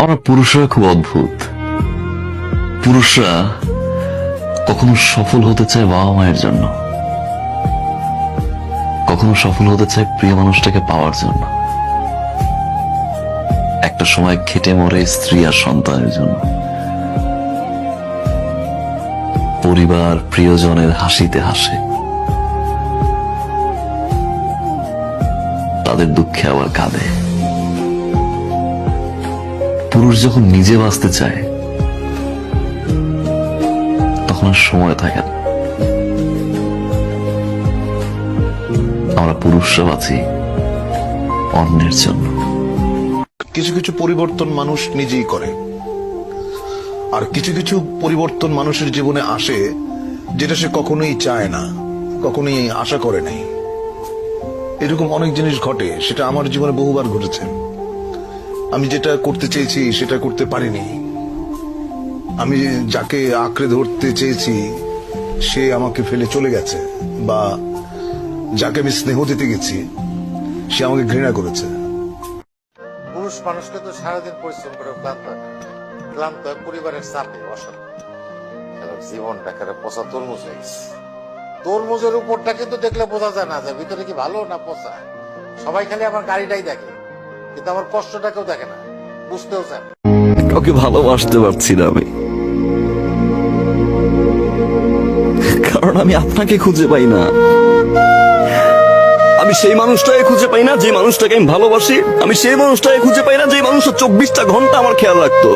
আমরা পুরুষরা খুব অদ্ভুত। পুরুষরা কখনো সফল হতে চায় বাবা মায়ের জন্য, কখনো সফল হতে চায় প্রিয় মানুষটাকে পাওয়ার জন্য, একটা সময় খেটে মরে স্ত্রী আর সন্তানের জন্য, পরিবার প্রিয়জনের হাসিতে হাসে, তাদের দুঃখে আবার কাঁদে। পুরুষ যখন নিজে বাঁচতে চায় তখন আর সময় থাকে না। আমরা পুরুষরা বাঁচি অন্যের জন্য। কিছু কিছু পরিবর্তন মানুষ নিজেই করে, আর কিছু কিছু পরিবর্তন মানুষের জীবনে আসে যেটা সে কখনোই চায় না, কখনোই আশা করে নাই। এরকম অনেক জিনিস ঘটে, সেটা আমার জীবনে বহুবার ঘটেছে। আমি যেটা করতে চেয়েছি সেটা করতে পারিনি। আমি যাকে আঁকড়ে ধরতে চেয়েছি সে আমাকে ফেলে চলে গেছে, বা যাকে আমি স্নেহ দিতে গেছি সে আমাকে ঘৃণা করেছে। পুরুষ মানুষকে তো সারাদিন পরিশ্রম করে ক্লান্ত হয় পরিবারের চাপে অশান্তি। জীবনটা কেন পচা তরমুজ হয়ে গেছে। তরমুজের উপরটা কিন্তু দেখলে বোঝা যায় না যে ভিতরে কি ভালো না পচা। সবাই খালি আমার গাড়িটাই দেখে, কিন্তু আমার কষ্টটা কেউ দেখে না, বুঝতেও চায় না। কাউকে ভালোবাসতে পারছি না আমি, কারণ আমি আপনাকে খুঁজে পাই না। আমি সেই মানুষটাকে খুঁজে পাই না যে মানুষটাকে আমি ভালোবাসি। আমি সেই মানুষটাকে খুঁজে পাই না যে মানুষটা 24টা ঘন্টা আমার খেয়াল রাখতো।